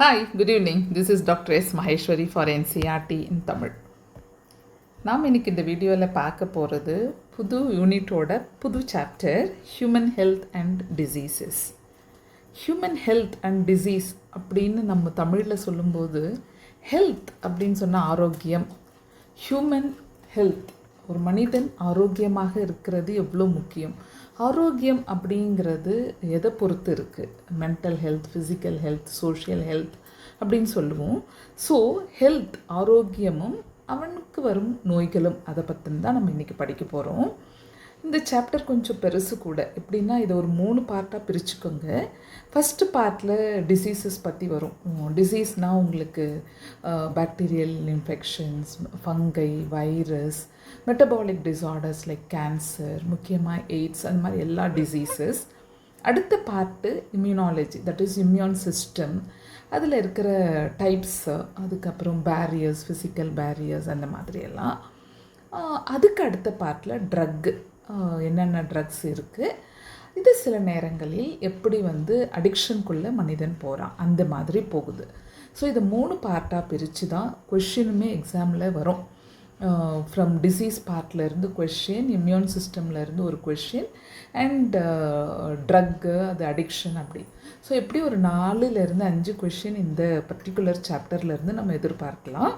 Hi, good evening. This is Dr. S. Maheshwari for NCRT in Tamil. நாம் இன்னைக்கு இந்த வீடியோவில் பார்க்க போகிறது புது யூனிட்டோட புது chapter human health and diseases. Human health and disease அப்படின்னு நம்ம தமிழில் சொல்லும்போது ஹெல்த் அப்படின்னு சொன்னால் ஆரோக்கியம். ஹியூமன் ஹெல்த், ஒரு மனிதன் ஆரோக்கியமாக இருக்கிறது எவ்வளோ முக்கியம். ஆரோக்கியம் அப்படிங்கிறது எதை பொறுத்து இருக்குது? Mental health, physical health, social health அப்படின்னு சொல்லுவோம். ஸோ ஹெல்த், ஆரோக்கியமும் அவனுக்கு வரும் நோய்களும், அதை பற்றின்னு தான் நம்ம இன்றைக்கி படிக்க போகிறோம். இந்த சாப்டர் கொஞ்சம் பெருசு கூட. எப்படின்னா இதை ஒரு 3 பார்ட்டாக பிரிச்சுக்கோங்க. ஃபஸ்ட்டு பார்ட்டில் டிசீசஸ் பற்றி வரும். டிசீஸ்னால் உங்களுக்கு bacterial infections, fungi, virus, metabolic disorders like cancer, முக்கியமாக எய்ட்ஸ், அந்த மாதிரி எல்லா டிசீசஸ். அடுத்த part immunology, that is immune system. அதில் இருக்கிற டைப்ஸ், அதுக்கப்புறம் பேரியர்ஸ், ஃபிசிக்கல் பேரியர்ஸ், அந்த மாதிரியெல்லாம். அதுக்கு அடுத்த பார்ட்டில் ட்ரக்கு, என்னென்ன ட்ரக்ஸ் இருக்குது, இது சில நேரங்களில் எப்படி அடிக்ஷனுக்குள்ளே மனிதன் போகிறான், அந்த மாதிரி போகுது. ஸோ இதை 3 பார்ட்டாக பிரித்து தான் கொஷினுமே எக்ஸாமில் வரும். ஃப்ரம் டிசீஸ் பார்ட்லேருந்து கொஷின், இம்யூன் சிஸ்டம்லேருந்து ஒரு கொஷின், அண்ட் ட்ரக்கு, அது அடிக்ஷன், அப்படி. ஸோ எப்படி ஒரு 4லேருந்து 5 கொஷின் இந்த பர்டிகுலர் சாப்டர்லேருந்து நம்ம எதிர்பார்க்கலாம்.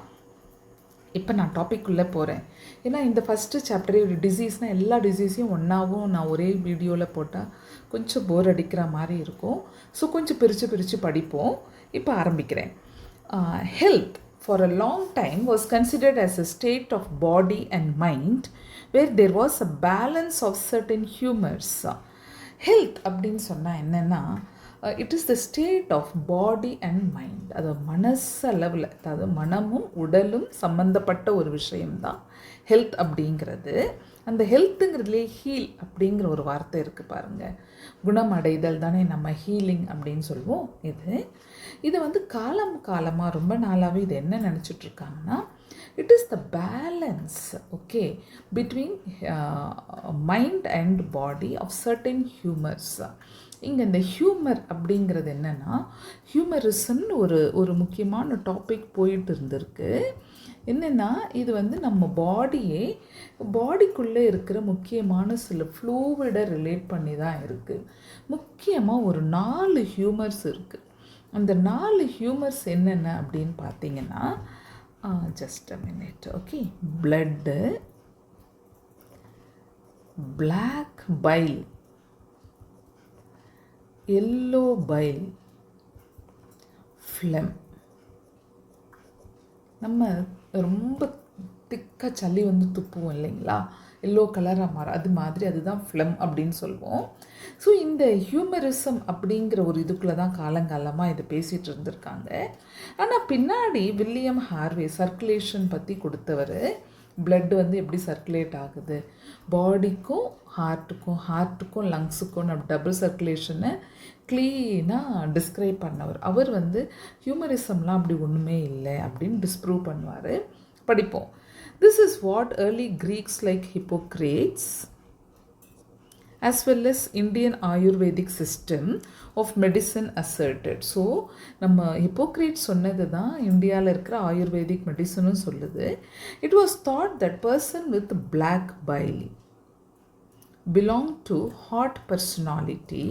இப்போ நான் டாபிக்குள்ளே போகிறேன். ஏன்னா இந்த ஃபஸ்ட்டு சாப்டரே ஒரு டிசீஸ்னால் எல்லா டிசீஸையும் ஒன்றாவும் நான் ஒரே வீடியோவில் போட்டால் கொஞ்சம் போர் அடிக்கிற மாதிரி இருக்கும். ஸோ கொஞ்சம் பிரித்து படிப்போம். இப்போ ஆரம்பிக்கிறேன். Health for a long time was considered as a state of body and mind where there was a balance of certain humors. Health அப்படின்னு சொன்னால் என்னென்னா, it is the state of body and mind. அது மனசளவில், அதாவது மனமும் உடலும் சம்மந்தப்பட்ட ஒரு விஷயம்தான் ஹெல்த் அப்படிங்கிறது. அந்த ஹெல்த்துங்கிறதுலே ஹீல் அப்படிங்கிற ஒரு வார்த்தை இருக்குது பாருங்கள். குணமடைதல் தானே நம்ம ஹீலிங் அப்படின்னு சொல்லுவோம். இது காலமாக ரொம்ப நாளாகவே இது என்ன நினச்சிட்ருக்காங்கன்னா, it is the balance, okay, between mind and body of certain humours. இங்கே இந்த ஹியூமர் அப்படிங்கிறது என்னென்னா, ஹியூமரிசம்னு ஒரு முக்கியமான டாபிக் போயிட்டு இருந்திருக்கு. என்னென்னா இது நம்ம பாடிக்குள்ளே இருக்கிற முக்கியமான சில ஃப்ளூவிடை ரிலேட் பண்ணி தான் இருக்குது. முக்கியமாக ஒரு 4 ஹியூமர்ஸ் இருக்குது. அந்த 4 ஹியூமர்ஸ் என்னென்ன அப்படின்னு பார்த்தீங்கன்னா, just a minute, okay. Blood, black bile, yellow bile, phlegm. நம்ம ரொம்ப திக்காக சளி துப்புவோம் இல்லைங்களா, எல்லோ கலராக மாறும், அது மாதிரி அதுதான் ஃப்ளெம் அப்படின்னு சொல்லுவோம். ஸோ இந்த ஹியூமரிசம் அப்படிங்கிற ஒரு இதுக்குள்ளே தான் காலங்காலமாக இதை பேசிகிட்டு இருந்திருக்காங்க. ஆனால் பின்னாடி வில்லியம் ஹார்வே சர்க்குலேஷன் பற்றி கொடுத்தவர், பிளட்டு எப்படி சர்க்குலேட் ஆகுது, பாடிக்கும் ஹார்ட்டுக்கும் லங்ஸுக்கும் டபுள் சர்க்குலேஷனை க்ளீனாக டிஸ்கிரைப் பண்ணவர். அவர் ஹியூமரிசம்லாம் அப்படி ஒன்றுமே இல்லை அப்படின்னு டிஸ்ப்ரூவ் பண்ணுவார். படிப்போம். This is what early Greeks like Hippocrates as well as Indian Ayurvedic system of medicine asserted. So நம்ம ஹிப்போக்ரேட்ஸ் சொன்னது தான் இந்தியாவில் இருக்கிற ஆயுர்வேதிக் மெடிசனும் சொல்லுது. It was thought that person with black bile belong to hot personality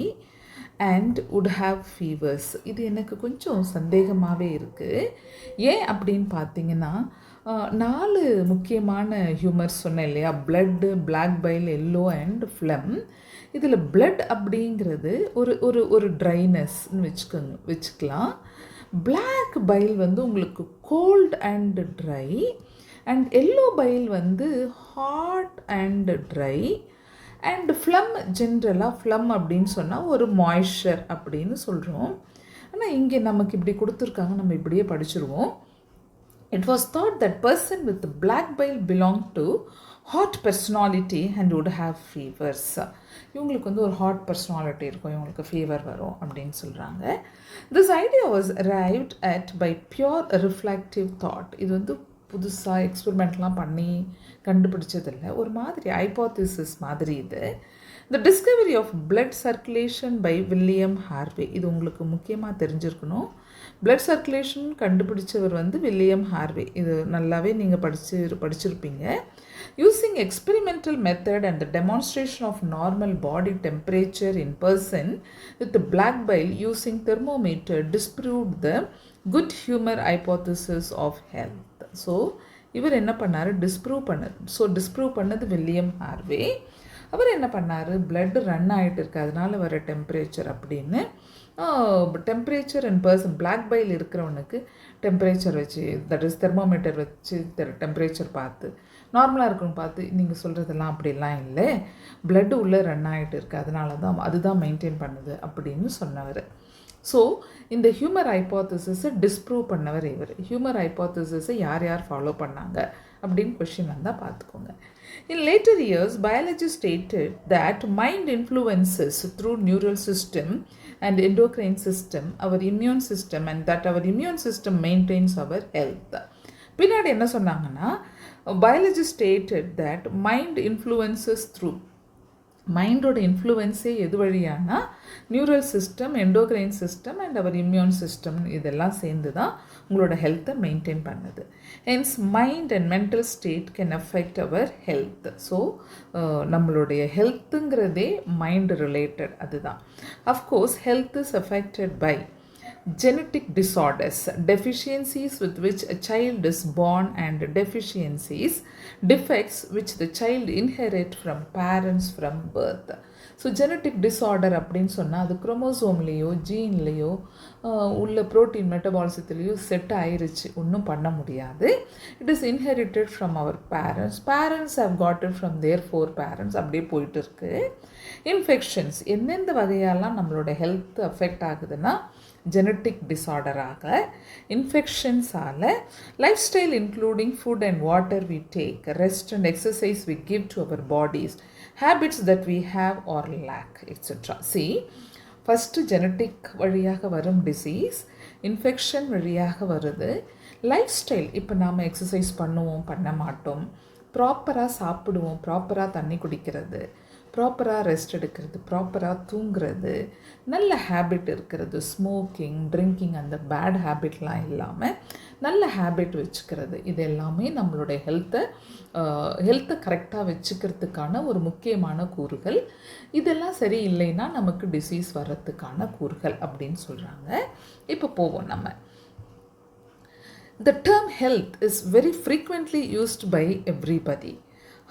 and would have fevers. இது எனக்கு கொஞ்சம் சந்தேகமாகவே இருக்குது. ஏன் அப்படின்னு பார்த்தீங்கன்னா, 4 முக்கியமான ஹியூமர்ஸ் சொன்னேன் இல்லையா, blood, black bile, yellow and phlegm. இதில் பிளட் அப்படிங்கிறது ஒரு ட்ரைனஸ்ன்னு வச்சுக்கலாம். பிளாக் பைல் உங்களுக்கு cold and dry, and yellow bile hot and dry, and phlegm ஜென்ரலாக ஃப்ளம் அப்படின்னு சொன்னால் ஒரு மாய்ஸ்சர் அப்படின்னு சொல்கிறோம். ஆனால் இங்கே நமக்கு இப்படி கொடுத்துருக்காங்க, நம்ம இப்படியே படிச்சுருவோம். It was thought that person with black bile belonged to hot personality and would have fevers. இவங்களுக்கு ஒரு ஹாட் பர்சனாலிட்டி இருக்கும், இவங்களுக்கு ஃபீவர் வரும் அப்படின்னு சொல்கிறாங்க. This idea was arrived at by pure reflective thought. இது புதுசாக எக்ஸ்பெரிமெண்ட்லாம் பண்ணி கண்டுபிடிச்சதில்லை, ஒரு மாதிரி ஹைப்போதீசிஸ் மாதிரி இது. The discovery of blood circulation by William Harvey, இது உங்களுக்கு முக்கியமாக தெரிஞ்சிருக்கணும். பிளட் சர்க்குலேஷன் கண்டுபிடிச்சவர் வந்து வில்லியம் ஹார்வே. இது நல்லாவே நீங்கள் படிச்சிருப்பீங்க. Using experimental method and the demonstration of normal body temperature in person with the black bile using thermometer disproved the good humor hypothesis of health. So இவர் என்ன பண்ணார், டிஸ்ப்ரூவ் பண்ணது William Harvey. அவர் என்ன பண்ணார், பிளட் ரன் ஆகிட்டு இருக்கு, அதனால வர டெம்பரேச்சர் அப்படின்னு temperature in person black bile இருக்கிறவனுக்கு டெம்பரேச்சர் வச்சு, தட் இஸ் தெர்மோமீட்டர் வச்சு டெம்பரேச்சர் பார்த்து நார்மலாக இருக்குன்னு பார்த்து நீங்கள் சொல்கிறதெல்லாம் அப்படிலாம் இல்லை, பிளட்டு உள்ளே ரன் ஆகிட்டு இருக்குது, அதனால தான் அதுதான் மெயின்டைன் பண்ணுது அப்படின்னு சொன்னவர். ஸோ இந்த ஹியூமர் ஹைப்போதசிஸை டிஸ்ப்ரூவ் பண்ணவர் இவர். ஹியூமர் ஹைப்போதசிஸை யார் ஃபாலோ பண்ணாங்க அப்படின்னு கொஷின் வந்தால் பார்த்துக்கோங்க. In later years, biology stated that mind influences through neural system and endocrine system our immune system and that our immune system maintains our health. பின்னாடி என்ன சொன்னாங்கன்னா, biology stated that mind influences through மைண்டோட இன்ஃப்ளூயன்ஸே எது வழியானா neural system, endocrine system and our immune system, இதெல்லாம் சேர்ந்து தான் உங்களோட ஹெல்த்தை மெயின்டைன் பண்ணுது. Hence mind and mental state can affect our health. So நம்மளுடைய ஹெல்த்துங்கிறதே மைண்ட் ரிலேட்டட். அதுதான். Of course health is affected by genetic disorders, deficiencies with which a child is born and defects which the child inherit from parents from birth. So genetic disorder அப்படின்னு சொன்னால் அது குரோமோசோம்லேயோ ஜீன்லேயோ உள்ள protein மெட்டபாலிசத்துலேயோ set ஆயிருச்சு, ஒன்றும் பண்ண முடியாது. It is inherited from our parents how got it from their 4 parents, அப்படியே போயிட்டு இருக்கு. இன்ஃபெக்ஷன்ஸ் எந்தெந்த வகையெல்லாம் நம்மளோட ஹெல்த் அஃபெக்ட் ஆகுதுன்னா ஜெனட்டிக் டிஸார்டராக, இன்ஃபெக்ஷன்ஸால், lifestyle including food and water we take, rest and exercise we give to our bodies, habits that we have or lack etcetera. First genetic வழியாக வரும் டிசீஸ், இன்ஃபெக்ஷன் வழியாக வருது, லைஃப் ஸ்டைல். இப்போ நாம் exercise பண்ணுவோம், பண்ண மாட்டோம், ப்ராப்பராக சாப்பிடுவோம், ப்ராப்பராக தண்ணி குடிக்கிறது, ப்ராப்பராக ரெஸ்ட் எடுக்கிறது, ப்ராப்பராக தூங்குறது, நல்ல ஹேபிட் இருக்கிறது, ஸ்மோக்கிங், ட்ரிங்கிங், அந்த பேட் ஹேபிட்லாம் இல்லாமல் நல்ல ஹேபிட் வச்சுக்கிறது, இது எல்லாமே நம்மளுடைய ஹெல்த்தை கரெக்டாக வச்சுக்கிறதுக்கான ஒரு முக்கியமான கூறுகள். இதெல்லாம் சரி இல்லைன்னா நமக்கு டிசீஸ் வர்றதுக்கான கூறுகள் அப்படின்னு சொல்கிறாங்க. இப்போ போவோம் நம்ம. The term health is very frequently used by everybody.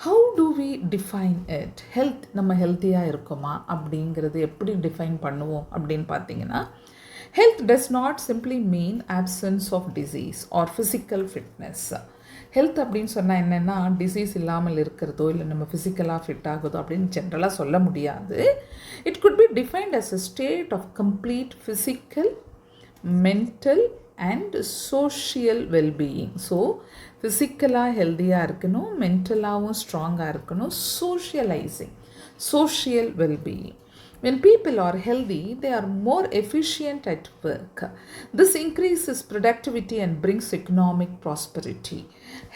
How do we define it? Health, நம்ம ஹெல்த்தியாக இருக்கோமா அப்படிங்கிறது எப்படி டிஃபைன் பண்ணுவோம் அப்படின்னு பார்த்தீங்கன்னா, health does not simply mean absence of disease or physical fitness. Health அப்படின்னு சொன்னால் என்னென்னா டிசீஸ் இல்லாமல் இருக்கிறதோ இல்லை நம்ம ஃபிசிக்கலாக ஃபிட் ஆகுதோ அப்படின்னு ஜென்ரலாக சொல்ல முடியாது. It could be defined as a state of complete physical, mental and social wellbeing. So ஃபிசிக்கலாக ஹெல்த்தியாக இருக்கணும், மென்டலாகவும் ஸ்ட்ராங்காக இருக்கணும், social wellbeing. When people are healthy, they are more efficient at work. This increases productivity and brings economic prosperity.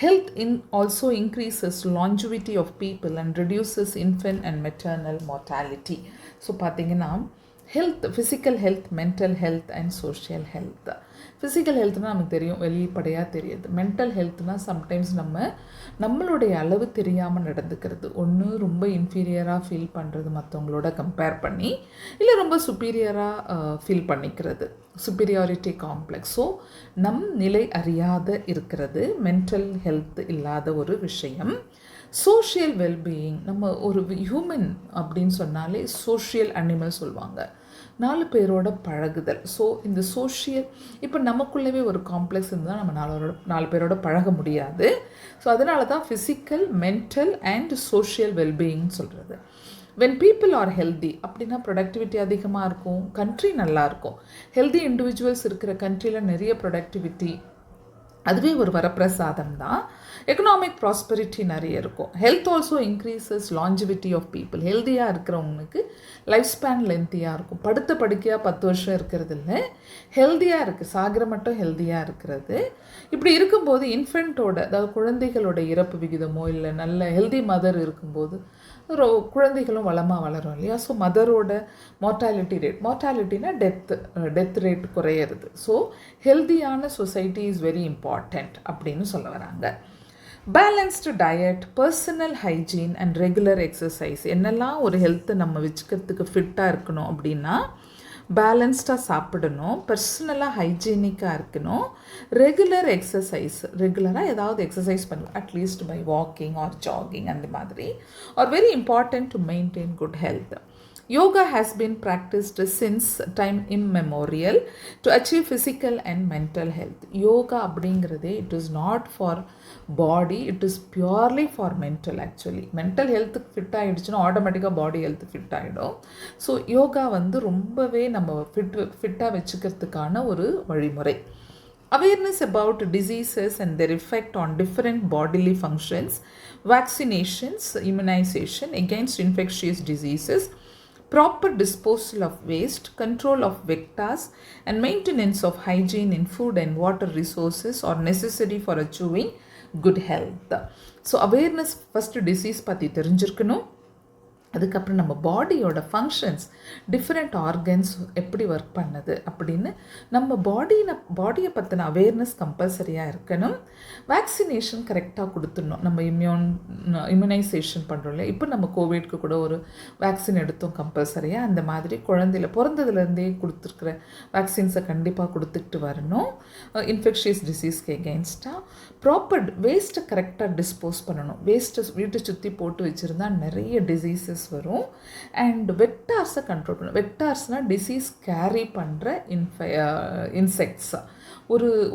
Health also increases longevity of people and reduces infant and maternal mortality. So, பார்த்தீங்கன்னா health, physical health, mental health and social health. Physical ஹெல்த்னால் நமக்கு தெரியும், வெளிப்படையாக தெரியுது. Mental ஹெல்த்னால் sometimes நம்மளுடைய அளவு தெரியாமல் நடந்துக்கிறது, ஒன்று ரொம்ப இன்ஃபீரியராக ஃபீல் பண்ணுறது மற்றவங்களோட கம்பேர் பண்ணி, இல்லை ரொம்ப சுப்பீரியராக ஃபீல் பண்ணிக்கிறது, சுப்பீரியாரிட்டி காம்ப்ளெக்ஸ். ஸோ நிலை அறியாத இருக்கிறது மென்டல் ஹெல்த் இல்லாத ஒரு விஷயம். சோஷியல் வெல்பீயிங், நம்ம ஒரு ஹியூமன் அப்படின்னு சொன்னாலே சோஷியல் அனிமல் சொல்லுவாங்க, 4 பேரோட பழகுதல். ஸோ இந்த சோஷியல், இப்போ நமக்குள்ளவே ஒரு காம்ப்ளெக்ஸ் இருந்தால் நம்ம 4 பேரோட பழக முடியாது. ஸோ அதனால தான் physical, mental and social wellbeing சொல்கிறது. வென் பீப்புள் ஆர் ஹெல்தி அப்படின்னா ப்ரொடக்டிவிட்டி அதிகமாக இருக்கும், கண்ட்ரி நல்லாயிருக்கும். ஹெல்தி இண்டிவிஜுவல்ஸ் இருக்கிற கண்ட்ரியில் நிறைய ப்ரொடக்டிவிட்டி, அதுவே ஒரு வரப்பிரசாதம் தான். எக்கனாமிக் ப்ராஸ்பெரிட்டி நிறைய இருக்கும். Health also increases longevity of people. ஹெல்த்தியாக இருக்கிறவங்களுக்கு லைஃப் ஸ்பேன் லென்த்தியாக இருக்கும். படுத்த படுக்கையாக 10 வருஷம் இருக்கிறது இல்லை, ஹெல்த்தியாக இருக்குது, சாகிற மட்டும் ஹெல்த்தியாக இருக்கிறது. இப்படி இருக்கும்போது இன்ஃபென்ட்டோட, அதாவது குழந்தைகளோட இறப்பு விகிதமோ இல்லை நல்ல ஹெல்தி மதர் இருக்கும்போது குழந்தைகளும் வளமாக வளரும் இல்லையா. ஸோ மதரோட மார்ட்டாலிட்டினா டெத் ரேட் குறையிறது. ஸோ ஹெல்தியான சொசைட்டி இஸ் வெரி இம்பார்ட்டண்ட் அப்படின்னு சொல்ல வராங்க. Balanced diet, personal hygiene and regular exercise. என்னெல்லாம் ஒரு ஹெல்த்தை நம்ம வச்சுக்கிறதுக்கு ஃபிட்டாக இருக்கணும் அப்படின்னா, பேலன்ஸ்டாக சாப்பிடணும், பர்சனலாக ஹைஜீனிக்காக இருக்கணும், ரெகுலர் எக்ஸசைஸ், ரெகுலராக ஏதாவது எக்ஸசைஸ் பண்ணுவோம், at least by walking or jogging அந்த மாதிரி, or very important to maintain good health. Yoga has been practiced since time immemorial to achieve physical and mental health. Yoga அப்படிங்கிறதே it is not for body, it is purely for mental actually. mental health fit ஆகிடுச்சுன்னா ஆட்டோமேட்டிக்காக body health fit ஆகிடும். So yoga ரொம்பவே நம்ம ஃபிட்டாக வச்சுக்கிறதுக்கான ஒரு வழிமுறை. Awareness about diseases and their effect on different bodily functions, vaccinations, immunization against infectious diseases, proper disposal of waste, control of vectors, and maintenance of hygiene in food and water resources are necessary for achieving good health. So awareness first disease பற்றி தெரிஞ்சிருக்கணும். அதுக்கப்புறம் நம்ம பாடியோட different organs எப்படி work பண்ணுது அப்படின்னு நம்ம பாடியை பற்றின அவேர்னஸ் கம்பல்சரியாக இருக்கணும். வேக்சினேஷன் கரெக்டாக கொடுத்துடணும். நம்ம இம்யூனைசேஷன் பண்ணுறோம்ல, இப்போ நம்ம கோவிட்க்கு கூட ஒரு வேக்சின் எடுத்தோம் கம்பல்சரியாக. அந்த மாதிரி குழந்தையில பிறந்ததுலேருந்தே கொடுத்துருக்குற வேக்சின்ஸை கண்டிப்பாக கொடுத்துட்டு வரணும். இன்ஃபெக்ஷியஸ் டிசீஸ்க்கு எகெயின்ஸ்டாக ப்ராப்பர் வேஸ்ட்டை கரெக்டாக டிஸ்போஸ் பண்ணணும். வேஸ்ட்டை வீட்டை சுற்றி போட்டு வச்சுருந்தா நிறைய டிசீசஸ் வரும். அண்ட் வெக்டார்ஸை கண்ட்ரோல் பண்ணணும். வெக்டார்ஸ்னால் டிசீஸ் கேரி பண்ணுற இன்செக்ட்ஸ்.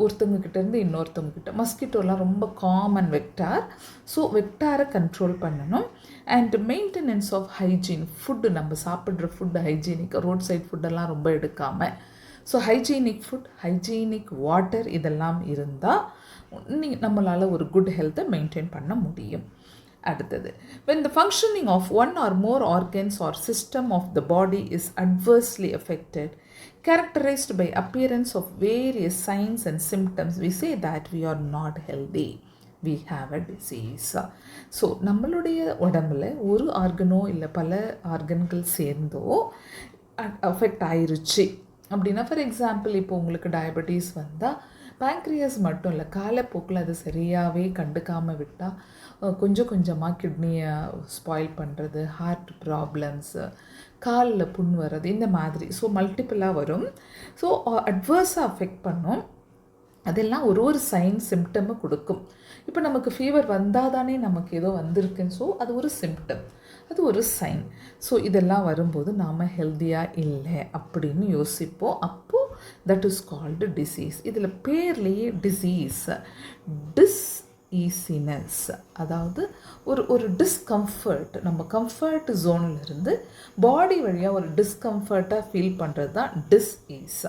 ஒருத்தவங்கக்கிட்டேருந்து இன்னொருத்தவங்கக்கிட்ட. மஸ்கிட்டோலாம் ரொம்ப காமன் வெக்டார். ஸோ வெக்டாரை கண்ட்ரோல் பண்ணணும். And maintenance of hygiene, food நம்ம சாப்பிட்ற ஃபுட்டு ஹைஜீனிக், ரோட் சைட் ஃபுட்டெல்லாம் ரொம்ப எடுக்காமல். So hygienic food, hygienic water இதெல்லாம் இருந்தால் நம்மளால் ஒரு குட் ஹெல்த்தை மெயின்டைன் பண்ண முடியும். அடுத்தது, when the functioning of one or more organs or system of the body is adversely affected, characterized by appearance of various signs and symptoms, we say that we are not healthy, we have a disease. So நம்மளுடைய உடம்புல ஒரு ஆர்கனோ இல்லை பல ஆர்கன்கள் சேர்ந்தோ affect ஆயிருச்சு அப்படின்னா, for example இப்போ உங்களுக்கு diabetes வந்தால் பேங்க்ரியாஸ் மட்டும் இல்லை, காலப்போக்கில் அது சரியாகவே கண்டுக்காமல் விட்டால் கொஞ்சம் கொஞ்சமாக கிட்னியை ஸ்பாயில் பண்ணுறது, ஹார்ட் ப்ராப்ளம்ஸு, காலில் புண் வர்றது, இந்த மாதிரி. ஸோ மல்டிப்புளாக வரும். ஸோ அட்வர்ஸாக அஃபெக்ட் பண்ணும். அதெல்லாம் ஒரு சைன் சிம்டம்மை கொடுக்கும். இப்போ நமக்கு ஃபீவர் வந்தால் தானே நமக்கு ஏதோ வந்திருக்குன்னு. ஸோ அது ஒரு சிம்டம், அது ஒரு சைன். ஸோ இதெல்லாம் வரும்போது நாம் ஹெல்த்தியாக இல்லை அப்படின்னு யோசிப்போம். அப்போது தட் இஸ் கால்டு டிசீஸ். இதில் பேர்லேயே டிசீஸ், ஈஸினஸ், அதாவது ஒரு டிஸ்கம்ஃபர்ட், நம்ம கம்ஃபர்ட் ஜோன்லேருந்து பாடி வழியாக ஒரு டிஸ்கம்ஃபர்ட்டாக ஃபீல் பண்ணுறது தான் டிஸ்ஈஸ்.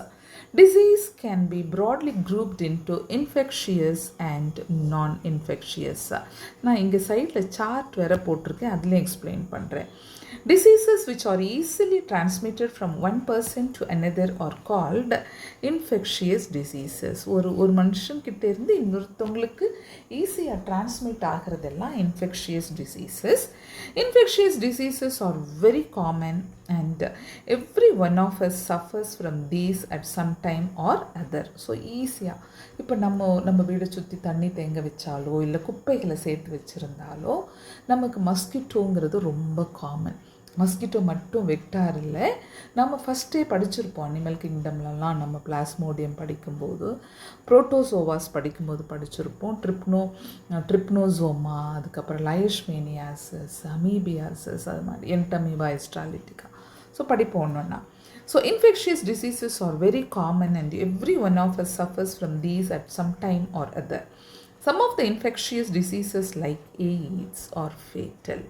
Disease can be broadly grouped into infectious and non-infectious. நான் இங்கே சைடில் சார்ட் வேறு போட்டிருக்கேன், அதுலேயும் எக்ஸ்பிளைன் பண்ணுறேன். Diseases which are easily transmitted from one person to another are called infectious diseases. ஒரு மனுஷன்கிட்ட இருந்து இன்னொருத்தவங்களுக்கு ஈஸியாக transmit ஆகிறதெல்லாம் infectious diseases. Infectious diseases are very common and every one of us suffers from these at some time or other. So ஈஸியாக இப்போ நம்ம வீடை சுற்றி தண்ணி தேங்க வச்சாலோ இல்லை குப்பைகளை சேர்த்து வச்சுருந்தாலோ நமக்கு மஸ்கிட்டோங்கிறது ரொம்ப காமன். மஸ்கிட்டோ மட்டும் வெக்டார் இல்லை. நம்ம ஃபஸ்ட்டே படிச்சிருப்போம் அனிமல் கிங்டம்லலாம். நம்ம பிளாஸ்மோடியம் படிக்கும்போது, புரோட்டோசோவாஸ் படிக்கும்போது படிச்சிருப்போம். ட்ரிப்னோசோமா, அதுக்கப்புறம் லயஷ்மேனியாசிஸ், அமீபியாசிஸ், அது மாதிரி என்டமீபா எஸ்ட்ராலிட்டிகா. ஸோ படிப்போம் ஒன்றுன்னா. So infectious diseases are very common and every one of us suffers from these at some time or other. Some of the infectious diseases like AIDS are fatal.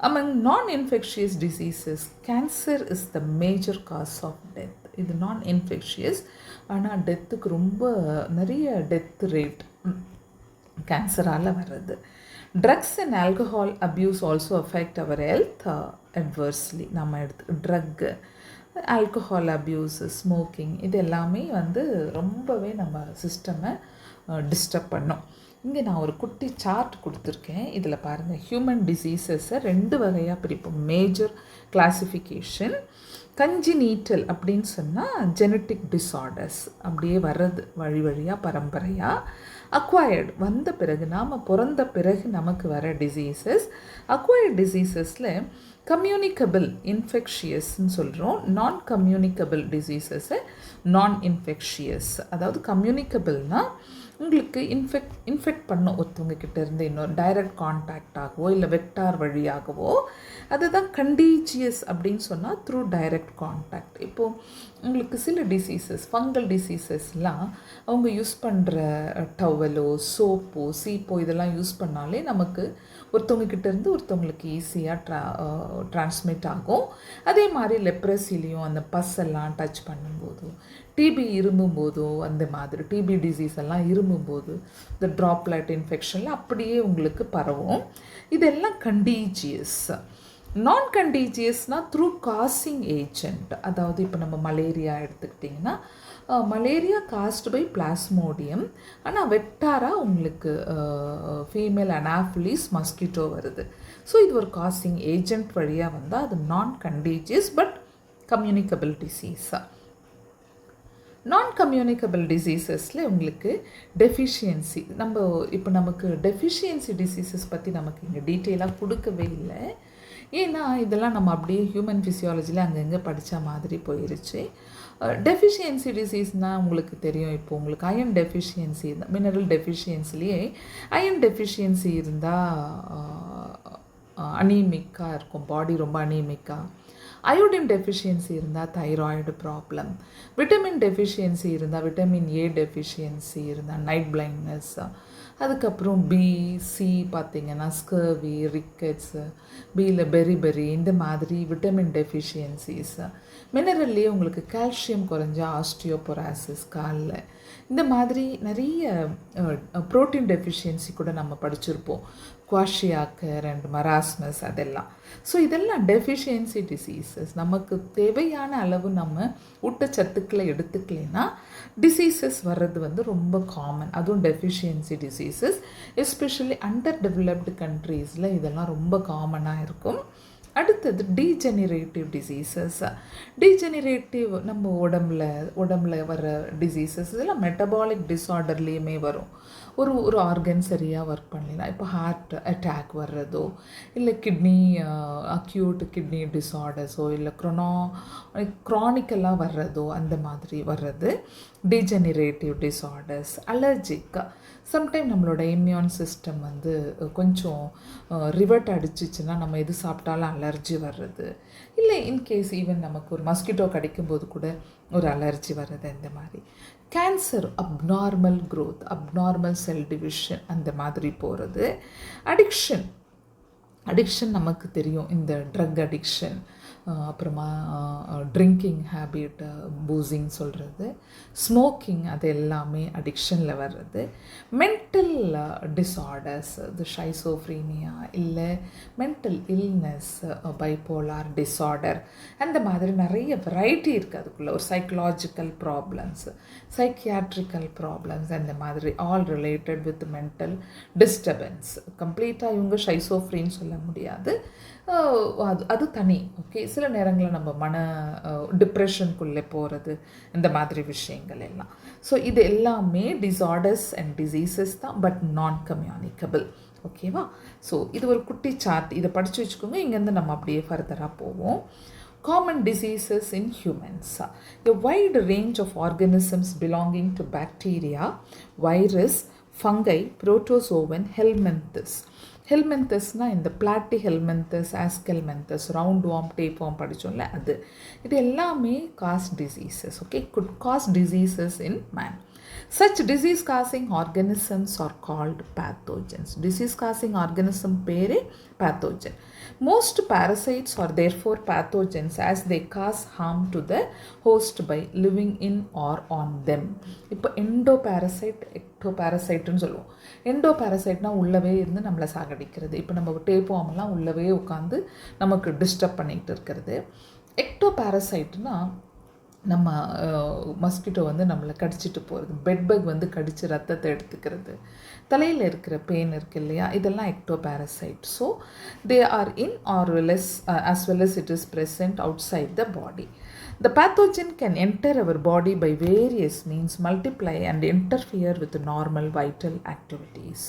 Among non-infectious diseases, cancer is the major cause of death. இது non-infectious, ஆனால் டெத்துக்கு ரொம்ப நிறைய death rate கேன்சரால் வர்றது. Drugs and alcohol abuse also affect our health adversely. நம்ம truck alcohol abuse, smoking, இது எல்லாமே வந்து ரொம்பவே நம்ம சிஸ்டமை டிஸ்டர்ப் பண்ணும். இங்கே நான் ஒரு குட்டி சார்ட் கொடுத்துருக்கேன். இதில் பாருங்கள், ஹியூமன் டிசீசஸை 2 வகையாக பிரிப்போம். Major classification. கஞ்சினீட்டல் அப்படின்னு சொன்னால் ஜெனட்டிக் டிஸார்டர்ஸ், அப்படியே வர்றது வழி வழியாக பரம்பரையாக. அக்வயர்டு வந்த பிறகு, நாம் பிறந்த பிறகு நமக்கு வர டிசீசஸ். அக்வயர்டு டிசீசஸில் கம்யூனிகபிள் இன்ஃபெக்ஷியஸ்ன்னு சொல்கிறோம். நான் கம்யூனிகபிள் டிசீசஸை நான் இன்ஃபெக்ஷியஸ். அதாவது கம்யூனிகபிள்னால் உங்களுக்கு இன்ஃபெக்ட் பண்ண ஒருத்தவங்க கிட்டேருந்து இன்னொரு டைரக்ட் கான்டாக்டாகவோ இல்லை வெக்டார் வழியாகவோ, அதுதான் கண்டீஜியஸ் அப்படின்னு சொன்னால் த்ரூ டைரக்ட் கான்டாக்ட். இப்போது உங்களுக்கு சில டிசீசஸ், ஃபங்கல் டிசீசஸ்லாம் அவங்க யூஸ் பண்ணுற டவலோ, சோப்போ, சீப்போ இதெல்லாம் யூஸ் பண்ணாலே நமக்கு ஒருத்தவங்க கிட்டேருந்து ஒருத்தவங்களுக்கு ஈஸியாக ட்ரான்ஸ்மிட் ஆகும். அதே மாதிரி லெப்ரஸிலையும் அந்த பஸ்ஸெல்லாம் டச் பண்ணும்போதோ, டிபி இருமும்போதோ, அந்த மாதிரி டிபி டிசீஸ் எல்லாம் இருமும்போது இந்த ட்ராப்லெட் இன்ஃபெக்ஷனில் அப்படியே உங்களுக்கு பரவும். இதெல்லாம் கண்டீஜியஸ். நான் கண்டீஜியஸ்னால் த்ரூ காசிங் ஏஜென்ட். அதாவது இப்போ நம்ம மலேரியா எடுத்துக்கிட்டிங்கன்னா, மலேரியா காஸ்ட் பை பிளாஸ்மோடியம், ஆனால் வெக்டாராக உங்களுக்கு ஃபீமேல் அனாஃபிலிஸ் மஸ்கிட்டோ வருது. ஸோ இது ஒரு காசிங் ஏஜென்ட் வழியாக வந்தால் அது நான் கண்டீஜியஸ் பட் கம்யூனிகபிள் டிசீஸாக. நான் கம்யூனிகபிள் டிசீசஸில் உங்களுக்கு டெஃபிஷியன்சி, இப்போ நமக்கு டெஃபிஷியன்சி டிசீசஸ் பற்றி நமக்கு இங்கே டீட்டெயிலாக கொடுக்கவே இல்லை. ஏன்னா இதெல்லாம் நம்ம அப்படியே ஹியூமன் ஃபிசியாலஜியில் அங்கங்கே படித்த மாதிரி போயிருச்சு. டெஃபிஷியன்சி டிசீஸ்னால் உங்களுக்கு தெரியும். இப்போ உங்களுக்கு அயன் டெஃபிஷியன்சி இருந்தால், மினரல் டெஃபிஷியன்சிலேயே அயன் டெஃபிஷியன்சி இருந்தால் அனீமிக்காக இருக்கும், பாடி ரொம்ப அனீமிக்காக. அயோடின் டெஃபிஷியன்சி இருந்தால் தைராய்டு ப்ராப்ளம். விட்டமின் டெஃபிஷியன்சி இருந்தால், விட்டமின் ஏ டெஃபிஷியன்சி இருந்தால் நைட் பிளைண்ட்னஸ். அதுக்கப்புறம் பி, சி பார்த்திங்கன்னா ஸ்கர்வி, ரிக்கெட்ஸு, பியில் பெரிபெரி, இந்த மாதிரி விட்டமின் டெஃபிஷியன்சிஸ். மினரல்லையே உங்களுக்கு கால்சியம் குறைஞ்சா ஆஸ்டியோபொராசிஸ் காலில், இந்த மாதிரி நிறைய ப்ரோட்டீன் டெஃபிஷியன்சி கூட நம்ம படிச்சிருப்போம், குவாஷியாக்கர் அண்ட் மராஸ்மஸ் அதெல்லாம். ஸோ இதெல்லாம் டெஃபிஷியன்சி டிசீசஸ். நமக்கு தேவையான அளவு நம்ம ஊட்டச்சத்துக்களை எடுத்துக்கலைன்னா டிசீசஸ் வர்றது வந்து ரொம்ப காமன். அதுவும் deficiency diseases especially under developed கண்ட்ரீஸில் இதெல்லாம் ரொம்ப காமனாக இருக்கும். அடுத்தது டீஜெனரேட்டிவ் டிசீசஸ். டீஜெனரேட்டிவ் நம்ம உடம்புல வர டிசீசஸ், இதெல்லாம் மெட்டபாலிக் டிஸார்டர்லேயுமே வரும். ஒரு ஆர்கன் சரியாக ஒர்க் பண்ணலாம். இப்போ ஹார்ட் அட்டாக் வர்றதோ, இல்லை கிட்னி அக்யூட் கிட்னி டிஸார்டர்ஸோ, இல்லை க்ரானிக்கலாக வர்றதோ, அந்த மாதிரி வர்றது டீஜெனரேட்டிவ் டிஸார்டர்ஸ். அலர்ஜிக், சம்டைம் நம்மளோட இம்யூன் சிஸ்டம் வந்து கொஞ்சம் ரிவர்ட் அடிச்சிச்சுன்னா நம்ம எது சாப்பிட்டாலும் அலர்ஜி வர்றது, இல்லை இன்கேஸ் ஈவன் நமக்கு ஒரு மஸ்கிட்டோ கடிக்கும்போது கூட ஒரு அலர்ஜி வர்றது, இந்த மாதிரி. Cancer, abnormal growth, abnormal cell division, அந்த மாதிரி போகிறது. அடிக்ஷன் நமக்கு தெரியும், இந்த ட்ரக் அடிக்ஷன், அப்புறமா ட்ரிங்கிங் ஹேபிட், பூசிங் சொல்கிறது, ஸ்மோக்கிங், அது எல்லாமே அடிக்ஷனில் வர்றது. மென்டல் டிஸார்டர்ஸ், இது ஷைசோஃப்ரீனியா, இல்லை மென்டல் இல்னஸ், பைப்போலார் டிஸார்டர், அந்த மாதிரி நிறைய வெரைட்டி இருக்குது. அதுக்குள்ளே ஒரு சைக்கலாஜிக்கல் ப்ராப்ளம்ஸ், சைக்கியாட்ரிக்கல் ப்ராப்ளம்ஸ், அந்த மாதிரி all related with mental disturbance. கம்ப்ளீட்டாக இவங்க ஷைசோஃப்ரீன்னு சொல்ல முடியாது, அது தனி. ஓகே, சில நேரங்களில் நம்ம டிப்ரெஷனுக்குள்ளே போகிறது, இந்த மாதிரி விஷயங்கள் எல்லாம். ஸோ இது எல்லாமே டிஸார்டர்ஸ் அண்ட் டிசீசஸ் தான், பட் நான் கம்யூனிகபிள். ஓகேவா? ஸோ இது ஒரு குட்டி சார்ட், இதை படித்து வச்சுக்கோங்க. இங்கேருந்து நம்ம அப்படியே ஃபர்தராக போவோம். Common diseases in humans. A wide range of organisms belonging to bacteria, virus, fungi, protozoan, helminthes. ஹெல்மென்தஸ்னால் இந்த platyhelminthes, aschelminthes, round worm, tape worm படித்தோம்ல அது. இது எல்லாமே cause diseases. Okay, could cause diseases in man. Such disease-causing organisms are called pathogens. Disease-causing organism பேரே pathogen. Most parasites are therefore pathogens as they cause harm to the host by living in or on them. இப்போ எண்டோபாரசைட், எக்டோபாரசைட்டுன்னு சொல்லுவோம். எண்டோபாரசைட்னா உள்ளவே இருந்து நம்மளை சாகடிக்கிறது. இப்போ நம்ம tape வார்ம்லாம் உள்ளவே உட்காந்து நமக்கு டிஸ்டர்ப் பண்ணிகிட்டு இருக்கிறது. எக்டோபாரசைட்னா நம்ம மஸ்கிட்டோ வந்து நம்மளை கடிச்சிட்டு போகிறது, பெட்பக் வந்து கடித்து ரத்தத்தை எடுத்துக்கிறது, தலையில் இருக்கிற பெயின் இருக்குது இல்லையா, இதெல்லாம் ectoparasite. So they are in or less as well as it is present outside the body. The pathogen can enter our body by various means, multiply and interfere with normal vital activities,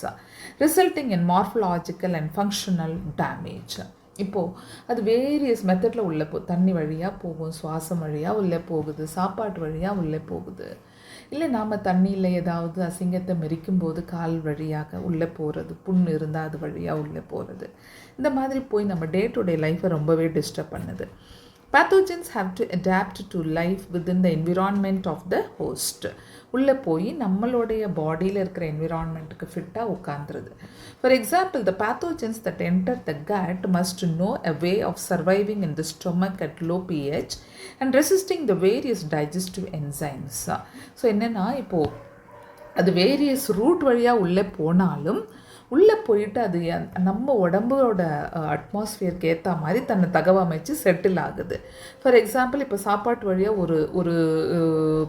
resulting in morphological and functional damage. இப்போது அது various மெத்தடில் உள்ளே தண்ணி வழியாக போகும், சுவாசம் வழியாக உள்ளே போகுது, சாப்பாட்டு வழியாக உள்ளே போகுது, இல்லை நாம் தண்ணியில் ஏதாவது அசிங்கத்தை மெரிக்கும் போது கால் வழியாக உள்ளே போகிறது, புண்ணு இருந்தால் அது வழியாக உள்ளே போகிறது, இந்த மாதிரி போய் நம்ம டே டு டே லைஃப்பை ரொம்பவே டிஸ்டர்ப் பண்ணுது. Pathogens have to adapt to life within the environment of the host. உள்ளே போய் நம்மளுடைய பாடியில் இருக்கிற என்விரான்மெண்ட்டுக்கு ஃபிட்டாக உட்காந்துருது. For example, the pathogens that enter the gut must know a way of surviving in the stomach at low pH and resisting the various digestive enzymes. So என்னென்னா, இப்போது அது வேரியஸ் ரூட் வழியாக உள்ளே போனாலும் உள்ளே போயிட்டு அது நம்ம உடம்போட அட்மாஸ்ஃபியருக்கு ஏற்ற மாதிரி தன்னை தகவமைச்சு செட்டில் ஆகுது. ஃபார் எக்ஸாம்பிள், இப்போ சாப்பாட்டு வழியாக ஒரு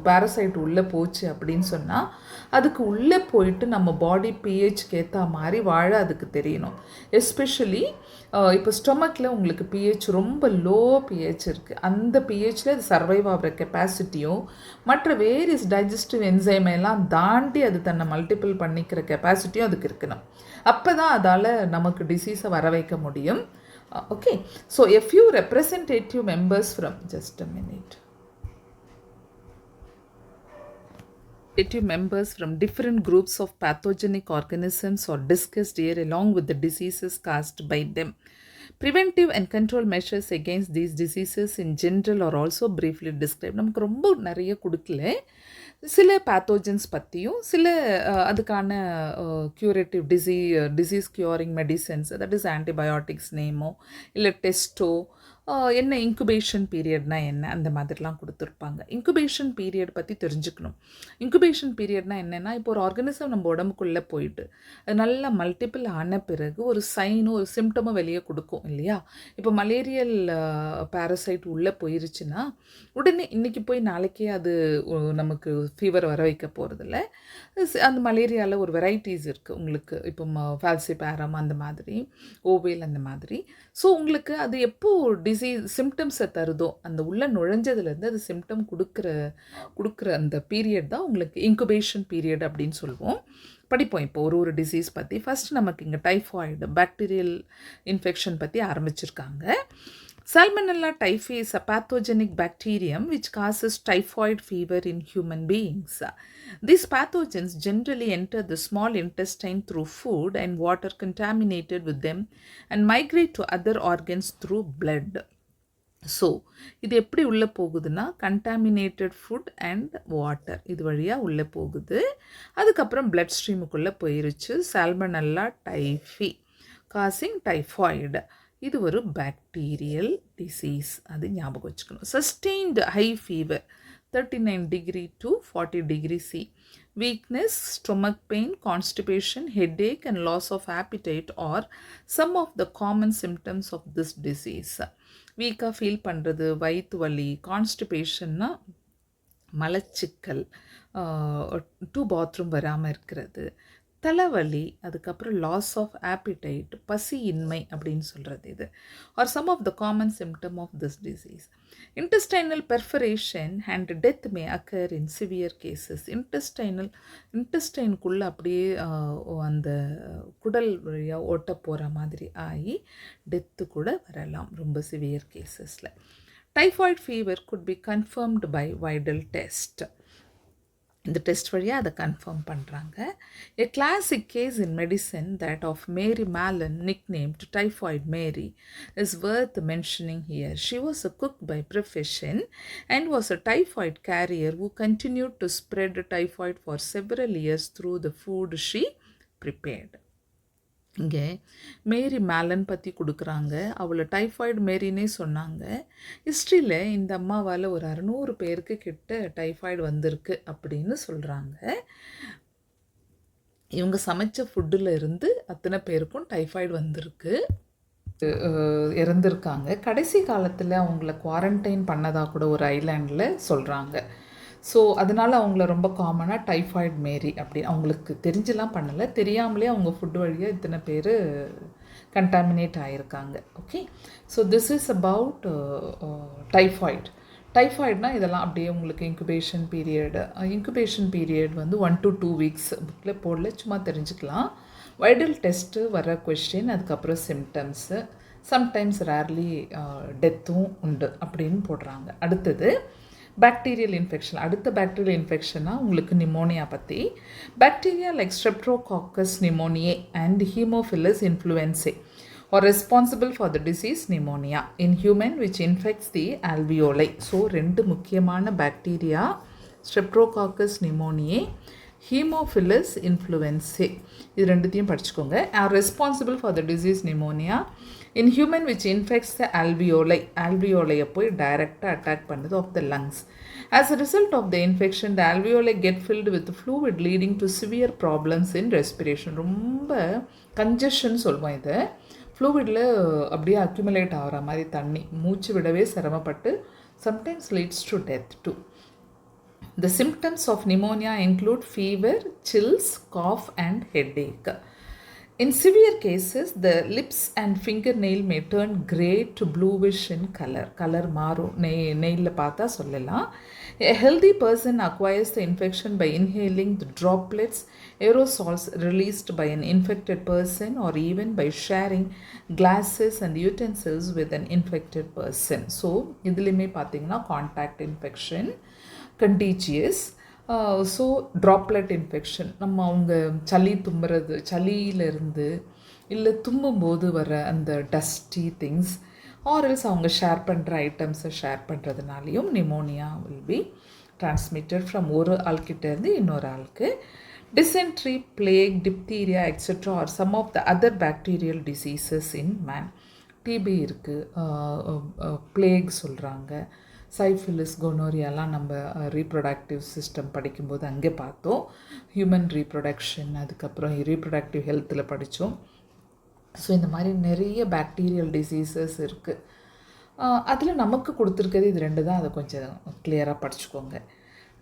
பேரசைட் உள்ளே போச்சு அப்படின்னு சொன்னால் அதுக்கு உள்ளே போயிட்டு நம்ம பாடி பிஹெச்க்கு ஏற்ற மாதிரி வாழ அதுக்கு தெரியணும். எஸ்பெஷலி இப்போ ஸ்டொமக்கில் உங்களுக்கு பிஹெச் ரொம்ப லோ பிஹெச் இருக்குது, அந்த பிஹெச்சில் அது சர்வைவ் ஆகிற கெப்பாசிட்டியும் மற்ற வேரியஸ் டைஜஸ்டிவ் என்சைம் எல்லாம் தாண்டி அது தன்னை மல்டிபிள் பண்ணிக்கிற கெப்பாசிட்டியும் அதுக்கு இருக்கணும். அப்போ தான் அதால் நமக்கு டிசீஸை வர வைக்க முடியும். Okay, so a few representative members from just a minute. Members from different groups of pathogenic organisms are discussed here along with the diseases caused by them. Preventive and control measures against these diseases in general are also briefly described. நமக்கு ரொம்ப நிறைய கொடுக்கல, சில pathogens பற்றியும் சில அதுக்கான curative disease curing medicines, that is antibiotics நேமோ இல்லை டெஸ்ட்டோ, என்ன இன்குபேஷன் பீரியட்னா என்ன, அந்த மாதிரிலாம் கொடுத்துருப்பாங்க. இன்குபேஷன் பீரியட் பற்றி தெரிஞ்சுக்கணும். இன்குபேஷன் பீரியட்னா என்னென்னா, இப்போ ஒரு ஆர்கனிசம் நம்ம உடம்புக்குள்ளே போயிட்டு அது நல்லா மல்டிபிள் ஆன பிறகு ஒரு சைனும் ஒரு சிம்டமும் வெளியே கொடுக்கும் இல்லையா. இப்போ மலேரியல் பேரசைட் உள்ளே போயிருச்சுன்னா உடனே இன்றைக்கி போய் நாளைக்கே அது நமக்கு ஃபீவர் வர வைக்க போகிறதில்ல. அந்த மலேரியாவில் ஒரு வெரைட்டிஸ் இருக்குது உங்களுக்கு, இப்போ ஃபால்சிபேரம் அந்த மாதிரி, ஓவேல் அந்த மாதிரி. ஸோ உங்களுக்கு அது எப்போது சிம்டம்ஸை தருதோ அந்த உள்ள நுழைஞ்சதுலேருந்து அது சிம்டம் கொடுக்குற அந்த பீரியட் தான் உங்களுக்கு இன்குபேஷன் பீரியட் அப்படின்னு சொல்லுவோம். படிப்போம் இப்போ ஒரு டிசீஸ் பற்றி. ஃபஸ்ட் நமக்கு இங்கே டைஃபாய்டு பாக்டீரியல் இன்ஃபெக்ஷன் பற்றி ஆரம்பிச்சிருக்காங்க. Salmonella typhi is a pathogenic bacterium which causes typhoid fever in human beings. These pathogens generally enter the small intestine through food and water contaminated with them and migrate to other organs through blood. So இது எப்படி உள்ளே போகுதுன்னா, contaminated food and water இது வழியாக உள்ளே போகுது. அதுக்கப்புறம் blood ஸ்ட்ரீமுக்குள்ளே போயிருச்சு. சால்மனல்லா டைஃபி காசிங் டைஃபாய்டு, இது ஒரு பாக்டீரியல் டிசீஸ், அது ஞாபகம் வச்சுக்கணும். Sustained high fever 39 degree to 40 degree C, weakness, stomach pain, constipation, headache and loss of appetite are some of the common symptoms of this disease. வீக்காக feel பண்ணுறது, வயிற்று வலி, கான்ஸ்டிபேஷன்னா மலச்சிக்கல், பாத்ரூம் வராமல் இருக்கிறது, தலைவலி, அதுக்கப்புறம் லாஸ் ஆஃப் ஆப்பிடைட், பசியின்மை அப்படின்னு சொல்கிறது இது are some of the common symptom of this disease. Intestinal perforation and death may occur in severe cases. இன்டெஸ்டைனுக்குள்ளே அப்படியே அந்த குடல் வழியாக ஓட்ட போகிற மாதிரி ஆகி டெத்து கூட வரலாம் ரொம்ப சிவியர் கேசஸில். Typhoid fever could be confirmed by Widal test. இந்த டெஸ்ட் வழியாக அதை கன்ஃபார்ம் பண்ணுறாங்க. A classic case in medicine, that of Mary Mallon, nicknamed Typhoid Mary, is worth mentioning here. She was a cook by profession and was a typhoid carrier who continued to spread typhoid for several years through the food she prepared. இங்கே மேரி melon பற்றி கொடுக்குறாங்க. அவளை typhoid மேரினே சொன்னாங்க. ஹிஸ்ட்ரியில் இந்த அம்மாவால் ஒரு 600 பேருக்கு கிட்ட டைஃபாய்டு வந்திருக்கு அப்படின்னு சொல்கிறாங்க. இவங்க சமைச்ச ஃபுட்டில் இருந்து அத்தனை பேருக்கும் டைஃபாய்டு வந்திருக்கு. இறந்துருக்காங்க. கடைசி காலத்தில் அவங்கள குவாரண்டைன் பண்ணதாக கூட ஒரு ஐலாண்டில் சொல்கிறாங்க. ஸோ அதனால் அவங்கள ரொம்ப காமனாக டைஃபாய்டு மேரி அப்படி அவங்களுக்கு தெரிஞ்செல்லாம் பண்ணலை, தெரியாமலே அவங்க ஃபுட் வழியாக இத்தனை பேர் கண்டாமினேட் ஆகியிருக்காங்க. Okay, so this is about டைஃபாய்டுனால் இதெல்லாம் அப்படியே உங்களுக்கு இன்குபேஷன் பீரியட் வந்து 1 to 2 weeks புக்கில் போடல, சும்மா தெரிஞ்சுக்கலாம். வைடல் டெஸ்ட்டு வர கொஸ்டின், அதுக்கப்புறம் சிம்டம்ஸு, சம்டைம்ஸ் ரேர்லி டெத்தும் உண்டு அப்படின்னு போடுறாங்க. அடுத்தது பாக்டீரியல் இன்ஃபெக்ஷன். அடுத்த பாக்டீரியல் இன்ஃபெக்ஷனாக உங்களுக்கு நிமோனியா பற்றி. Bacteria like streptococcus pneumoniae and haemophilus influenzae are responsible for the disease pneumonia in human which infects the alveoli. So 2 முக்கியமான bacteria, streptococcus pneumoniae, haemophilus influenzae, இது ரெண்டுத்தையும் படிச்சுக்கோங்க. Are responsible for the disease pneumonia in human which infects the ஆல்வியோலையை போய் டைரெக்டாக attack பண்ணுது of the lungs. As a result of the infection the alveoli get filled with fluid leading to severe problems in respiration. ரொம்ப congestion சொல்லுவோம் இதை. ஃப்ளூவிடில் அப்படியே accumulate ஆகிற மாதிரி தண்ணி, மூச்சு விடவே சிரமப்பட்டு sometimes leads to death too. The symptoms of pneumonia include fever, chills, cough and headache. In severe cases, the lips and fingernail may turn grey to bluish in color. Color மாறும், நெயிலில் பார்த்தா சொல்லலாம். A healthy person acquires the infection by inhaling the droplets, aerosols released by an infected person, or even by sharing glasses and utensils with an infected person. So, இதுலையுமே பார்த்தீங்கன்னா contact infection, contagious. So droplet infection, நம்ம அவங்க சளியிலேருந்து இல்லை தும்பும்போது வர அந்த dusty things, ஆர்எல்ஸ் அவங்க share பண்ணுற ஐட்டம்ஸை ஷேர் பண்ணுறதுனாலையும் pneumonia will be transmitted from ஒரு ஆள்கிட்டேருந்து இன்னொரு ஆளுக்கு. Dysentery, plague, diphtheria etcetera are some of the other bacterial diseases in man. TB இருக்குது, பிளேக் சொல்கிறாங்க, சைஃபிலிஸ், கொனோரியாலாம் நம்ம ரீப்ரொடக்டிவ் சிஸ்டம் படிக்கும்போது அங்கே பார்த்தோம். ஹியூமன் ரீப்ரொடக்ஷன், அதுக்கப்புறம் ரீப்ரொடக்டிவ் ஹெல்த்தில் படித்தோம். ஸோ இந்த மாதிரி நிறைய பாக்டீரியல் டிசீசஸ் இருக்குது. அதில் நமக்கு கொடுத்துருக்கிறது இது 2 தான், அதை கொஞ்சம் கிளியராக படிச்சுக்கோங்க.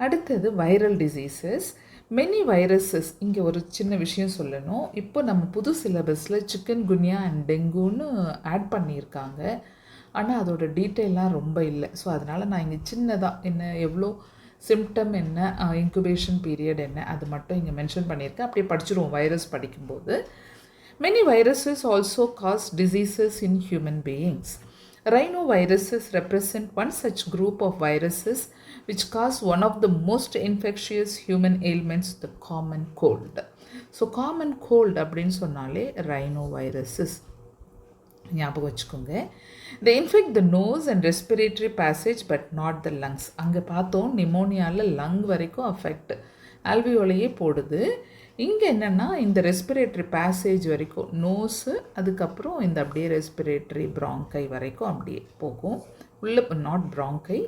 அடுத்தது வைரல் டிசீசஸ். Many viruses. இங்கே ஒரு சின்ன விஷயம் சொல்லணும். இப்போ நம்ம புது சிலபஸில் சிக்கன் குனியா அண்ட் டெங்குன்னு ஆட் பண்ணியிருக்காங்க, ஆனால் அதோட டீட்டெயிலாம் ரொம்ப இல்லை. ஸோ அதனால் நான் இங்கே சின்னதாக என்ன, எவ்வளோ சிம்டம் என்ன, இன்குபேஷன் பீரியட் என்ன, அது மட்டும் இங்கே மென்ஷன் பண்ணியிருக்கேன். அப்படியே படிச்சுருவோம் வைரஸ் படிக்கும்போது. Many viruses also cause diseases in human beings. Rhinoviruses represent one such group of viruses which cause one of the most infectious human ailments, the common cold. So common cold அப்படின்னு சொன்னாலே rhinoviruses ஞாபகம் வச்சுக்கோங்க. They infect the nose and respiratory passage but not the lungs. அங்கே பார்த்தோம் நிமோனியாவில் lung வரைக்கும் affect, ஆல்வியோலையே போடுது. இங்கே என்னென்னா இந்த ரெஸ்பிரேட்டரி பேசேஜ் வரைக்கும், நோஸு, அதுக்கப்புறம் இந்த அப்படியே ரெஸ்பிரேட்டரி ப்ராங்கை வரைக்கும் அப்படியே போகும். உள்ள நாட் ப்ராங்கை,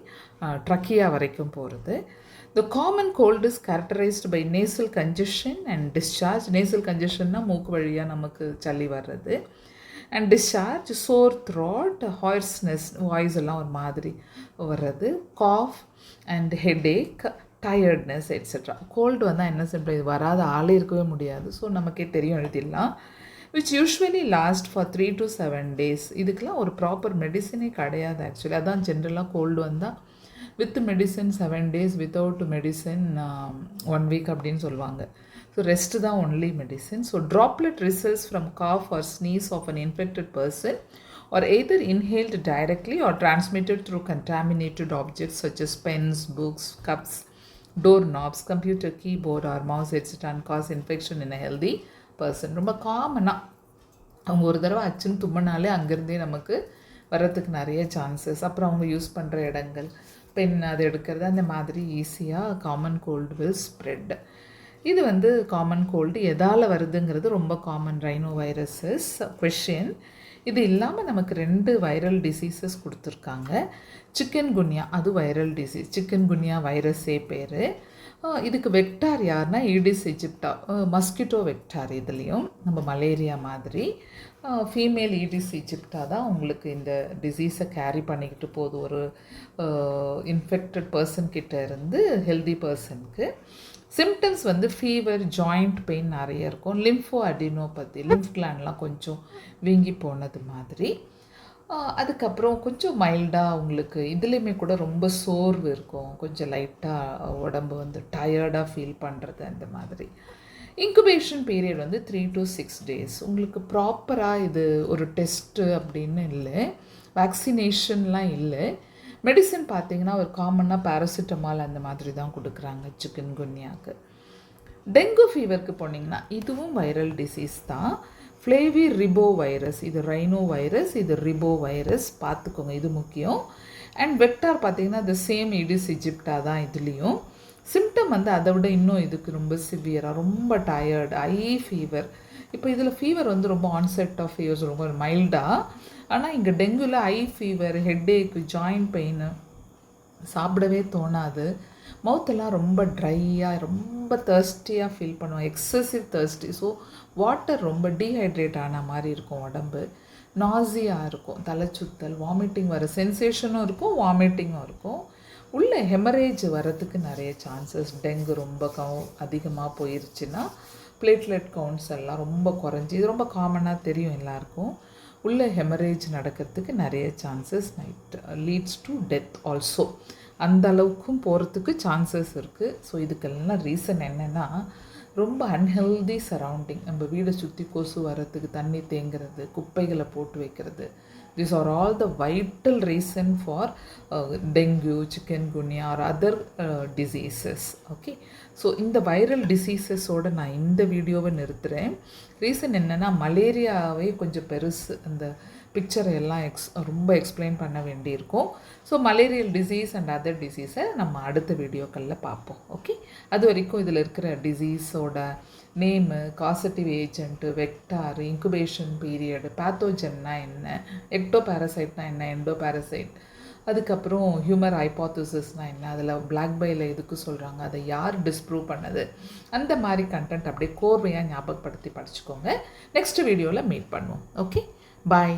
ட்ரக்கியா வரைக்கும் போகிறது. The common cold is characterized by nasal congestion and discharge. nasal congestionனா மூக்கு வழியாக நமக்கு சளி வர்றது. And discharge, sore throat, hoarseness, voice எல்லாம் ஒரு மாதிரி வர்றது, cough and headache, tiredness etcetera. Cold வந்தால் என்ன சிம்பிள், இது வராத ஆளே இருக்கவே முடியாது. ஸோ நமக்கே தெரியும், எழுதிடலாம். Which usually last for 3 to 7 days. இதுக்கெலாம் ஒரு ப்ராப்பர் மெடிசனே கிடையாது ஆக்சுவலி. அதான் ஜென்ரலாக கோல்டு வந்தால் with medicine 7 days, without medicine 1 week அப்படின்னு சொல்லுவாங்க. ஸோ ரெஸ்ட்டு தான் only medicine. So droplet results from cough or sneeze of an infected person or either inhaled directly or transmitted through contaminated objects such as pens, books, cups, doorknobs, computer keyboard or mouse etc. and cause infection in a healthy person. ரொம்ப காமனாக அவங்க ஒரு தடவை அச்சுன்னு தும்பினாலே அங்கேருந்தே நமக்கு வர்றதுக்கு நிறைய chances. அப்புறம் அவங்க யூஸ் பண்ணுற இடங்கள், பென் அது எடுக்கிறது, அந்த மாதிரி ஈஸியாக காமன் கோல்டு வில் ஸ்ப்ரெட். இது வந்து காமன் கோல்டு எதால் வருதுங்கிறது ரொம்ப காமன். ரைனோவைரஸஸ் கொஷின். இது இல்லாமல் நமக்கு 2 வைரல் டிசீசஸ் கொடுத்துருக்காங்க. சிக்கன் குனியா அது வைரல் டிசீஸ், சிக்கன் குனியா வைரஸே பேர். இதுக்கு வெக்டார் யாருன்னா ஈடிஸ் எஜிப்டா, மஸ்கிட்டோ வெக்டார். இதுலேயும் நம்ம மலேரியா மாதிரி ஃபீமேல் ஈடிஸ் எஜிப்டா தான் உங்களுக்கு இந்த டிசீஸை கேரி பண்ணிக்கிட்டு போகுது ஒரு இன்ஃபெக்டட் பர்சன்கிட்ட இருந்து ஹெல்தி பர்சனுக்கு. சிம்டம்ஸ் வந்து ஃபீவர், ஜாயிண்ட் பெயின் நிறைய இருக்கும், லிம்ஃபோ அடினோபதி, லிம்ஃப் கிளாண்ட்லாம் கொஞ்சம் வீங்கி போனது மாதிரி. அதுக்கப்புறம் கொஞ்சம் மைல்டாக உங்களுக்கு இதுலேயுமே கூட ரொம்ப சோர்வு இருக்கும், கொஞ்சம் லைட்டாக உடம்பு வந்து டயர்டாக ஃபீல் பண்ணுறது அந்த மாதிரி. இன்குபேஷன் பீரியட் வந்து 3 to 6 days. உங்களுக்கு ப்ராப்பராக இது ஒரு டெஸ்ட்டு அப்படின்னு இல்லை, வேக்சினேஷன்லாம் இல்லை. மெடிசன் பார்த்தீங்கன்னா ஒரு காமனாக பேராசிட்டமால் அந்த மாதிரி தான் கொடுக்குறாங்க சிக்கன் குன்யாவுக்கு. டெங்கு ஃபீவருக்கு போனீங்கன்னா இதுவும் வைரல் டிசீஸ் தான், ஃப்ளேவி ரிபோ வைரஸ். இது ரைனோ வைரஸ், இது ரிபோ வைரஸ், பார்த்துக்கோங்க, இது முக்கியம். அண்ட் வெக்டார் பார்த்தீங்கன்னா த சேம் ஈடிஸ் எஜிப்டா தான் இதுலேயும். சிம்டம் வந்து அதை விட இன்னும் இதுக்கு ரொம்ப சிவியராக, ரொம்ப டயர்டு, ஐ ஃபீவர். இப்போ இதில் ஃபீவர் வந்து ரொம்ப ஆன்செட் ஆஃப் ஃபீவர்ஸ் ரொம்ப மைல்டாக, ஆனால் இங்கே டெங்குவில் ஐ ஃபீவர், ஹெட்டேக்கு, ஜாயிண்ட் பெயின், சாப்பிடவே தோணாது, மவுத்தெல்லாம் ரொம்ப ட்ரையாக, ரொம்ப தர்ஸ்டியாக ஃபீல் பண்ணுவோம், எக்ஸசிவ் தர்ஸ்டி. ஸோ வாட்டர் ரொம்ப டீஹைட்ரேட் ஆன மாதிரி இருக்கும் உடம்பு, நாசியாக இருக்கும், தலை சுத்தல், வாமிட்டிங் வர சென்சேஷனும் இருக்கும், வாமிட்டிங்கும் இருக்கும். உள்ள ஹெமரேஜ் வரத்துக்கு நிறைய சான்சஸ். டெங்கு ரொம்ப அதிகமாக போயிருச்சுன்னா பிளேட்லெட் கவுண்ட்ஸ் எல்லாம் ரொம்ப குறைஞ்சி, இது ரொம்ப காமனாக தெரியும் எல்லாருக்கும், உள்ள ஹெமரேஜ் நடக்கிறதுக்கு நிறைய chances, leads to death also. அந்த அளவுக்கும் போகிறதுக்கு சான்சஸ் இருக்குது. ஸோ இதுக்கெல்லாம் ரீசன் என்னென்னா ரொம்ப அன்ஹெல்தி சரௌண்டிங். நம்ம வீடை சுற்றி கொசு வரத்துக்கு, தண்ணி தேங்குறது, குப்பைகளை போட்டு வைக்கிறது, these are all the vital reason for dengue, chikungunya or other diseases. Okay, so இந்த வைரல் டிசீசஸோடு நான் இந்த வீடியோவை நிறுத்துகிறேன். ரீசன் என்னென்னா மலேரியாவே கொஞ்சம் பெருசு, அந்த பிக்சரை எல்லாம் ரொம்ப எக்ஸ்பிளைன் பண்ண வேண்டியிருக்கும். So malarial disease and other டிசீஸை நம்ம அடுத்த வீடியோக்களில் பார்ப்போம். ஓகே, அது வரைக்கும் இதில் இருக்கிற டிசீஸோட name, causative agent, vector, incubation period, பேத்தோஜன்னா என்ன, எக்டோ பேரசைட்னா என்ன, எண்டோ பேரசைட், அதுக்கப்புறம் ஹியூமர் ஹைப்போதசிஸ்னால் என்ன, அதில் பிளாக் பைல எதுக்கு சொல்கிறாங்க, அதை யார் டிஸ்ப்ரூவ் பண்ணது, அந்த மாதிரி கண்டென்ட் அப்படியே கோர்வையாக ஞாபகப்படுத்தி படிச்சுக்கோங்க. நெக்ஸ்ட் வீடியோவில் மீட் பண்ணுவோம். ஓகே, பாய்.